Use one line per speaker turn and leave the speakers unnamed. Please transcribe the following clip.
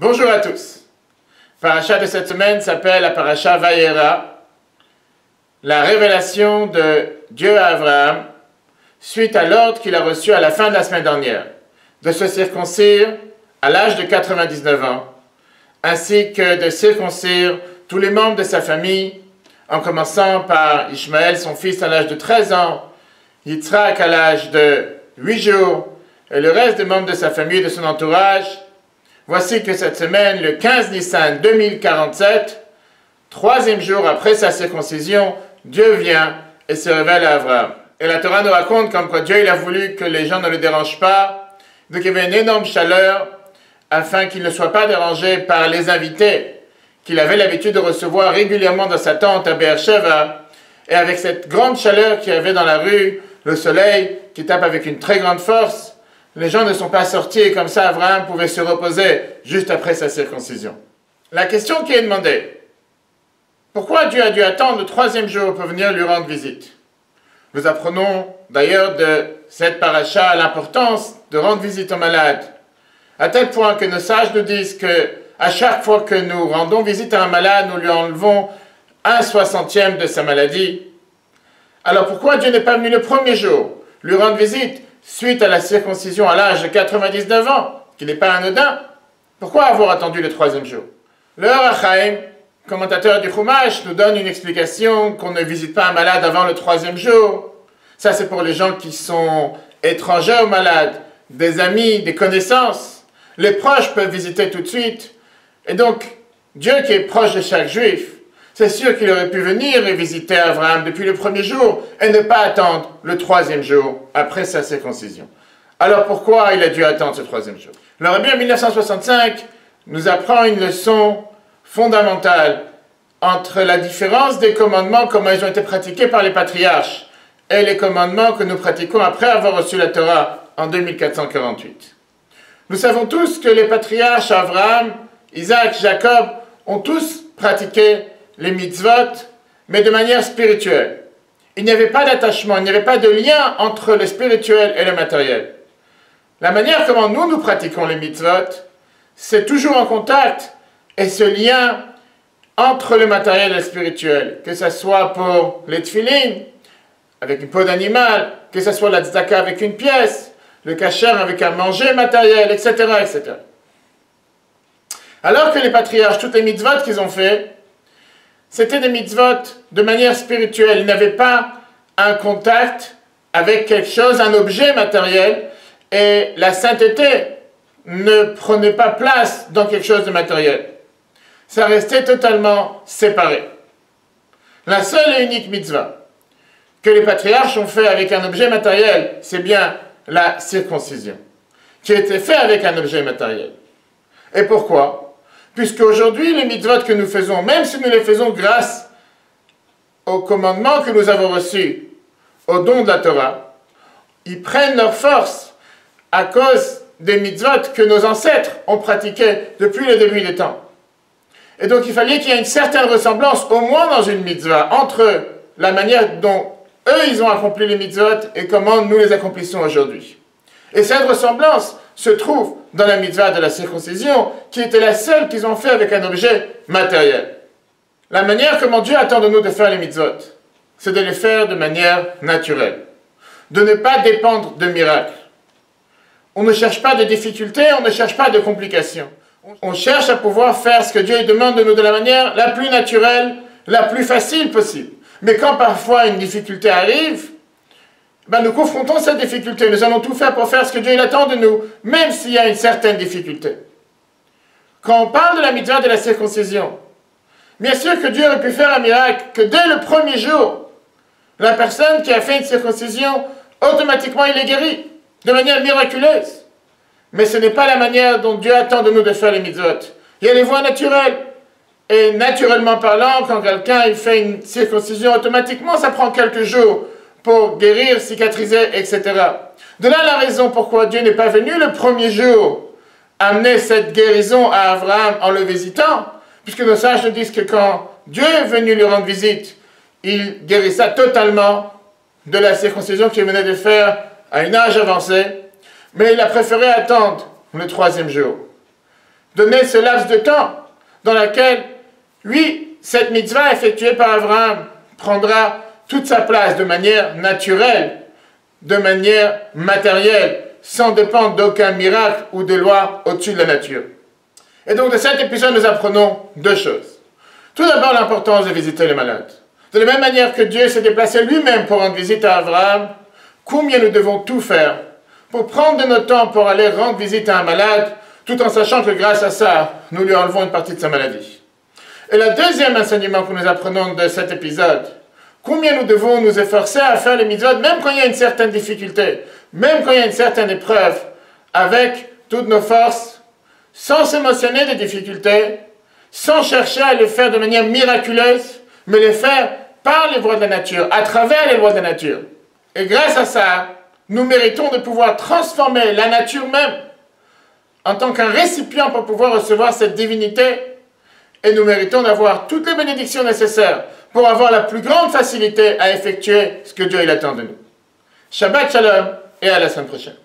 Bonjour à tous. Paracha de cette semaine s'appelle la Paracha Vayera, la révélation de Dieu à Abraham suite à l'ordre qu'il a reçu à la fin de la semaine dernière, de se circoncire à l'âge de 99 ans, ainsi que de circoncire tous les membres de sa famille, en commençant par Ishmaël, son fils, à l'âge de 13 ans, Yitzhak à l'âge de 8 jours, et le reste des membres de sa famille et de son entourage. Voici que cette semaine, le 15 Nissan 2047, troisième jour après sa circoncision, Dieu vient et se révèle à Abraham. Et la Torah nous raconte comme quoi Dieu il a voulu que les gens ne le dérangent pas, donc il y avait une énorme chaleur, afin qu'il ne soit pas dérangé par les invités qu'il avait l'habitude de recevoir régulièrement dans sa tente à Beersheba, et avec cette grande chaleur qu'il y avait dans la rue, le soleil qui tape avec une très grande force, les gens ne sont pas sortis et comme ça Abraham pouvait se reposer juste après sa circoncision. La question qui est demandée, pourquoi Dieu a dû attendre le troisième jour pour venir lui rendre visite? Nous apprenons d'ailleurs de cette paracha l'importance de rendre visite aux malades, à tel point que nos sages nous disent que à chaque fois que nous rendons visite à un malade, nous lui enlevons 1/60 de sa maladie. Alors pourquoi Dieu n'est pas venu le premier jour lui rendre visite suite à la circoncision à l'âge de 99 ans, qui n'est pas anodin? Pourquoi avoir attendu le troisième jour? Le Or HaChaim, commentateur du Chumash, nous donne une explication qu'on ne visite pas un malade avant le troisième jour. Ça, c'est pour les gens qui sont étrangers aux malades, des amis, des connaissances. Les proches peuvent visiter tout de suite. Et donc, Dieu qui est proche de chaque juif, c'est sûr qu'il aurait pu venir et visiter Abraham depuis le premier jour et ne pas attendre le troisième jour après sa circoncision. Alors pourquoi il a dû attendre ce troisième jour? Le Rabbi en 1965 nous apprend une leçon fondamentale entre la différence des commandements, comment ils ont été pratiqués par les patriarches, et les commandements que nous pratiquons après avoir reçu la Torah en 2448. Nous savons tous que les patriarches Abraham, Isaac, Jacob ont tous pratiqué les mitzvot, mais de manière spirituelle. Il n'y avait pas d'attachement, il n'y avait pas de lien entre le spirituel et le matériel. La manière comment nous pratiquons les mitzvot, c'est toujours en contact, et ce lien entre le matériel et le spirituel, que ce soit pour les tefillin, avec une peau d'animal, que ce soit la tzedaka avec une pièce, le kasher avec un manger matériel, etc., etc. Alors que les patriarches, toutes les mitzvot qu'ils ont fait, c'était des mitzvot de manière spirituelle. Ils n'avaient pas un contact avec quelque chose, un objet matériel, et la sainteté ne prenait pas place dans quelque chose de matériel. Ça restait totalement séparé. La seule et unique mitzvah que les patriarches ont fait avec un objet matériel, c'est bien la circoncision, qui a été fait avec un objet matériel. Et pourquoi? Puisqu'aujourd'hui, les mitzvot que nous faisons, même si nous les faisons grâce aux commandements que nous avons reçus, au don de la Torah, ils prennent leur force à cause des mitzvot que nos ancêtres ont pratiqués depuis le début des temps. Et donc il fallait qu'il y ait une certaine ressemblance, au moins dans une mitzvah, entre la manière dont eux ils ont accompli les mitzvot et comment nous les accomplissons aujourd'hui. Et cette ressemblance se trouve dans la mitzvah de la circoncision, qui était la seule qu'ils ont fait avec un objet matériel. La manière comment Dieu attend de nous de faire les mitzvot, c'est de les faire de manière naturelle, de ne pas dépendre de miracles. On ne cherche pas de difficultés, on ne cherche pas de complications. On cherche à pouvoir faire ce que Dieu demande de nous de la manière la plus naturelle, la plus facile possible. Mais quand parfois une difficulté arrive, nous confrontons cette difficulté. Nous allons tout faire pour faire ce que Dieu attend de nous, même s'il y a une certaine difficulté. Quand on parle de la mitzvah de la circoncision, bien sûr que Dieu aurait pu faire un miracle, que dès le premier jour, la personne qui a fait une circoncision, automatiquement il est guéri, de manière miraculeuse. Mais ce n'est pas la manière dont Dieu attend de nous de faire les mitzvot. Il y a les voies naturelles. Et naturellement parlant, quand quelqu'un il fait une circoncision, automatiquement ça prend quelques jours pour guérir, cicatriser, etc. De là la raison pourquoi Dieu n'est pas venu le premier jour amener cette guérison à Abraham en le visitant, puisque nos sages nous disent que quand Dieu est venu lui rendre visite, il guérissa totalement de la circoncision qu'il venait de faire à un âge avancé, mais il a préféré attendre le troisième jour. donner ce laps de temps dans lequel, oui, cette mitzvah effectuée par Abraham prendra toute sa place de manière naturelle, de manière matérielle, sans dépendre d'aucun miracle ou de loi au-dessus de la nature. Et donc de cet épisode, nous apprenons deux choses. Tout d'abord, l'importance de visiter les malades. De la même manière que Dieu s'est déplacé lui-même pour rendre visite à Abraham, combien nous devons tout faire pour prendre de notre temps pour aller rendre visite à un malade, tout en sachant que grâce à ça, nous lui enlevons une partie de sa maladie. Et le deuxième enseignement que nous apprenons de cet épisode, combien nous devons nous efforcer à faire les mitzvot, même quand il y a une certaine difficulté, même quand il y a une certaine épreuve, avec toutes nos forces, sans s'émotionner des difficultés, sans chercher à les faire de manière miraculeuse, mais les faire par les voies de la nature, à travers les lois de la nature. Et grâce à ça, nous méritons de pouvoir transformer la nature même en tant qu'un récipient pour pouvoir recevoir cette divinité. Et nous méritons d'avoir toutes les bénédictions nécessaires pour avoir la plus grande facilité à effectuer ce que Dieu il attend de nous. Shabbat Shalom et à la semaine prochaine.